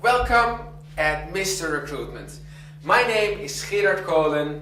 Welcome at Mr. Recruitment. My name is Gerard Koolen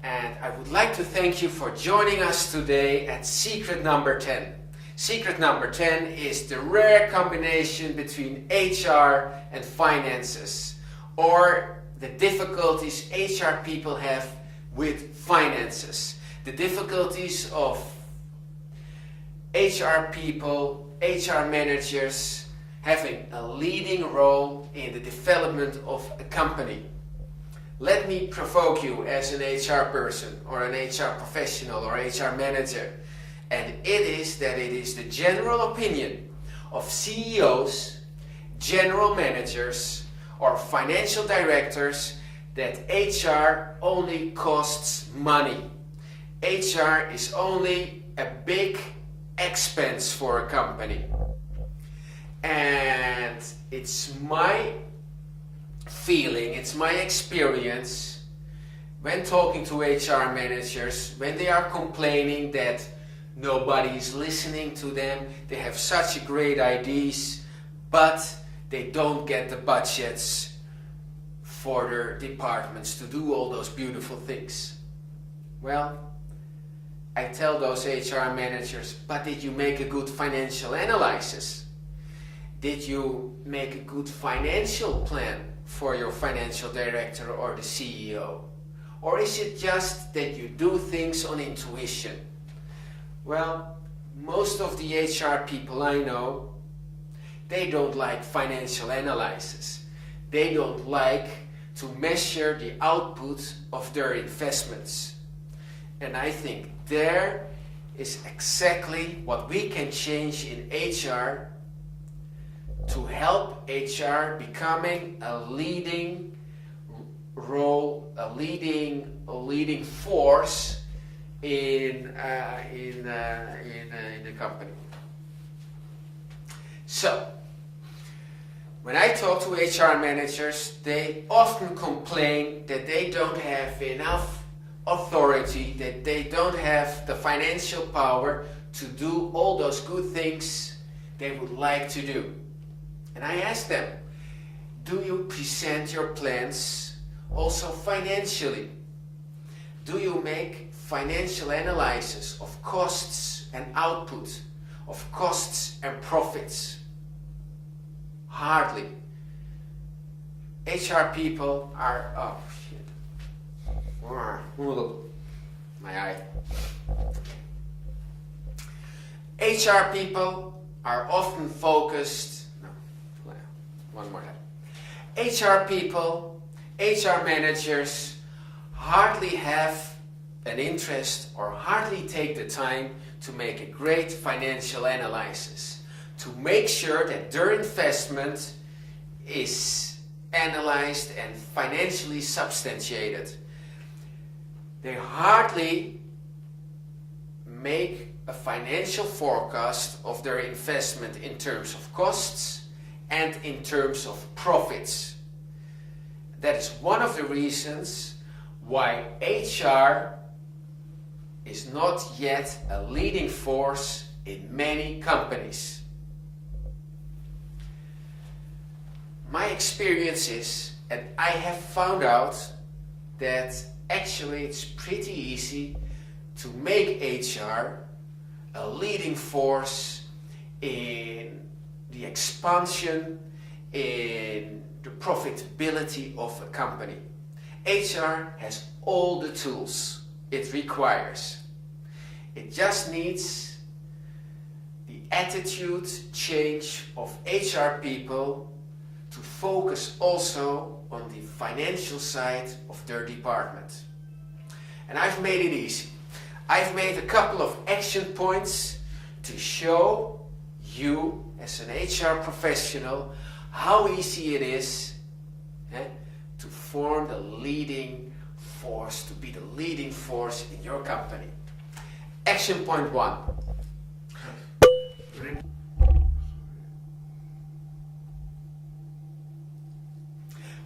and I would like to thank you for joining us today at secret number 10. Secret number 10 is the rare combination between HR and finances, or the difficulties HR people have with finances. The difficulties of HR people, HR managers, having a leading role in the development of a company. Let me provoke you as an HR person or an HR professional or HR manager. And it is the general opinion of CEOs, general managers or financial directors that HR only costs money. HR is only a big expense for a company. And it's my feeling, it's my experience when talking to HR managers, when they are complaining that nobody is listening to them, they have such great ideas, but they don't get the budgets for their departments to do all those beautiful things. Well, I tell those HR managers, but did you make a good financial analysis? Did you make a good financial plan for your financial director or the CEO? Or is it just that you do things on intuition? Well, most of the HR people I know, they don't like financial analysis. They don't like to measure the output of their investments. And I think there is exactly what we can change in HR to help HR becoming a leading role, a leading force in the company. So, when I talk to HR managers, they often complain that they don't have enough authority, that they don't have the financial power to do all those good things they would like to do. And I ask them, do you present your plans also financially? Do you make financial analysis of costs and output, of costs and profits? Hardly. HR people are, oh shit, my eye. HR people are often focused, one more time. HR people, HR managers hardly have an interest or hardly take the time to make a great financial analysis, to make sure that their investment is analyzed and financially substantiated. They hardly make a financial forecast of their investment in terms of costs and in terms of profits. That is one of the reasons why HR is not yet a leading force in many companies. My experience is, and I have found out, that actually it's pretty easy to make HR a leading force in the expansion, in the profitability of a company. HR has all the tools it requires. It just needs the attitude change of HR people to focus also on the financial side of their department. And I've made it easy. I've made a couple of action points to show you as an HR professional how easy it is to form the leading force, to be the leading force in your company. Action point 1.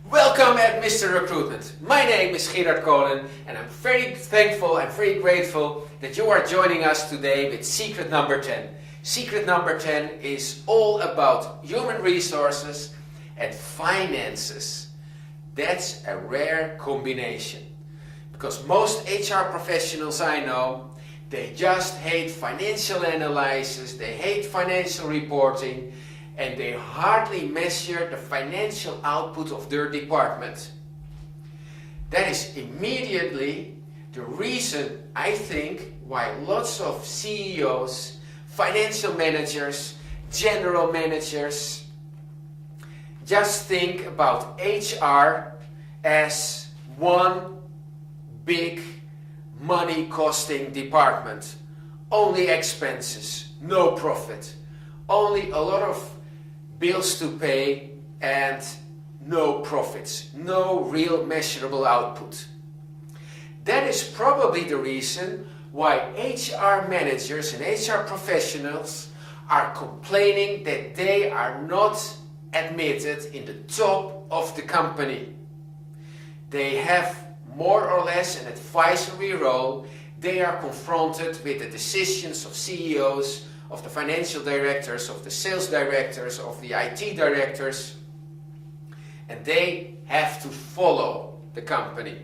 Welcome at Mr. Recruitment. My name is Gerard Koolen and I'm very thankful and very grateful that you are joining us today with secret number 10. Secret number 10 is all about human resources and finances. That's a rare combination. Because most HR professionals I know, they just hate financial analysis, they hate financial reporting, and they hardly measure the financial output of their department. That is immediately the reason, I think, why lots of CEOs, financial managers, general managers just think about HR as one big money costing department. Only expenses, no profit. Only a lot of bills to pay and no profits, no real measurable output. That is probably the reason why HR managers and HR professionals are complaining that they are not admitted in the top of the company. They have more or less an advisory role. They are confronted with the decisions of CEOs, of the financial directors, of the sales directors, of the IT directors, and they have to follow the company.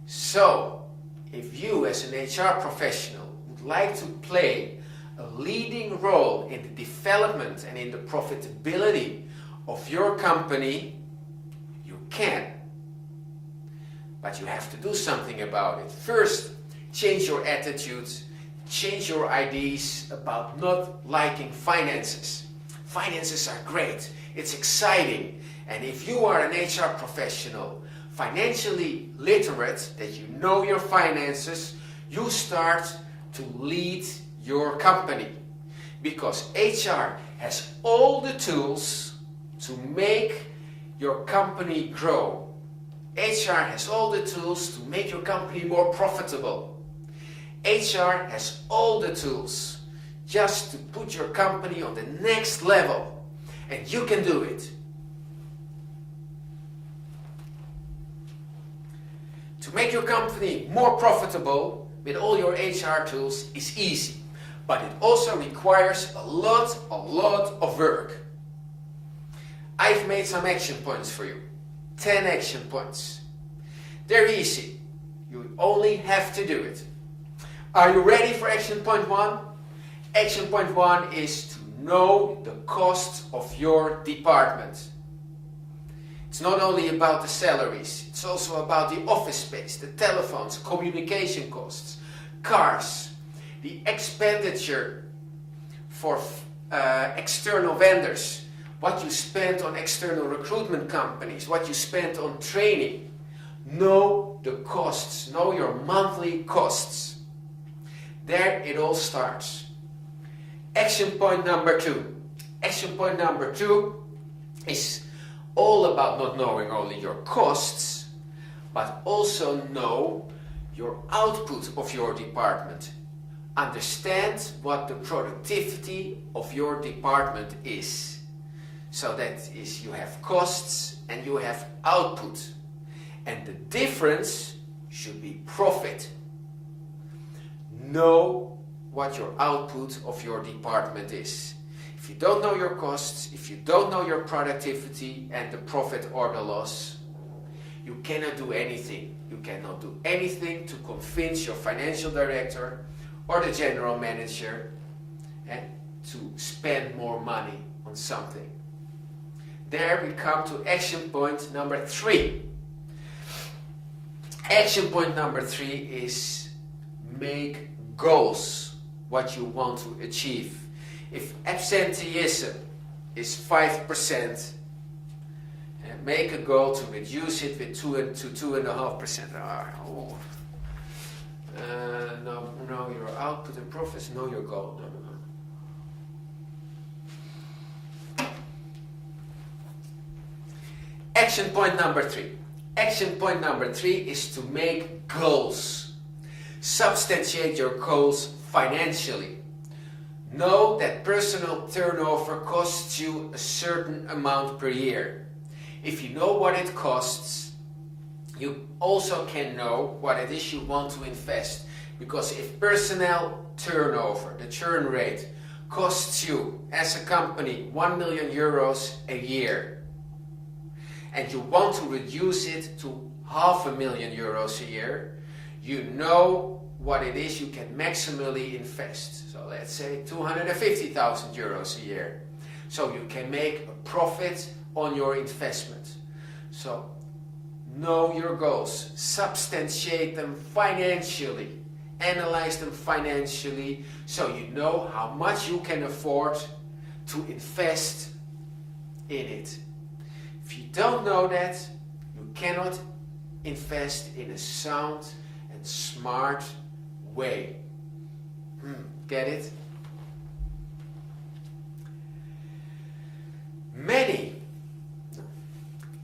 So, if you as an HR professional would like to play a leading role in the development and in the profitability of your company, you can. But you have to do something about it. First, change your attitudes, change your ideas about not liking finances. Finances are great, it's exciting, and if you are an HR professional, financially literate, that you know your finances, you start to lead your company. Because HR has all the tools to make your company grow. HR has all the tools to make your company more profitable. HR has all the tools just to put your company on the next level. And you can do it. To make your company more profitable with all your HR tools is easy. But it also requires a lot of work. I've made some action points for you. 10 action points. They're easy. You only have to do it. Are you ready for action point 1? Action point 1 is to know the costs of your department. It's not only about the salaries, it's also about the office space, the telephones, communication costs, cars, the expenditure for external vendors, what you spend on external recruitment companies, what you spend on training. Know the costs, know your monthly costs. There it all starts. Action point number 2. Action point number 2 is all about not knowing only your costs, but also know your output of your department. Understand what the productivity of your department is. So that is, you have costs and you have output. And the difference should be profit. Know what your output of your department is. If you don't know your costs, if you don't know your productivity and the profit or the loss, you cannot do anything. You cannot do anything to convince your financial director or the general manager to spend more money on something. There we come to action point number 3. Action point number 3 is make goals, what you want to achieve. If absenteeism is 5%, make a goal to reduce it with 2 to 2.5%. No, your output and profits, know your goal. No. Action point number 3. Action point number 3 is to make goals. Substantiate your goals financially. Know that personal turnover costs you a certain amount per year. If you know what it costs, you also can know what it is you want to invest. Because if personnel turnover, the churn rate, costs you as a company 1 million euros a year, and you want to reduce it to 500,000 euros a year, you know what it is you can maximally invest. So let's say 250,000 euros a year. So you can make a profit on your investment. So know your goals, substantiate them financially, analyze them financially, so you know how much you can afford to invest in it. If you don't know that, you cannot invest in a sound and smart way. Get it? Many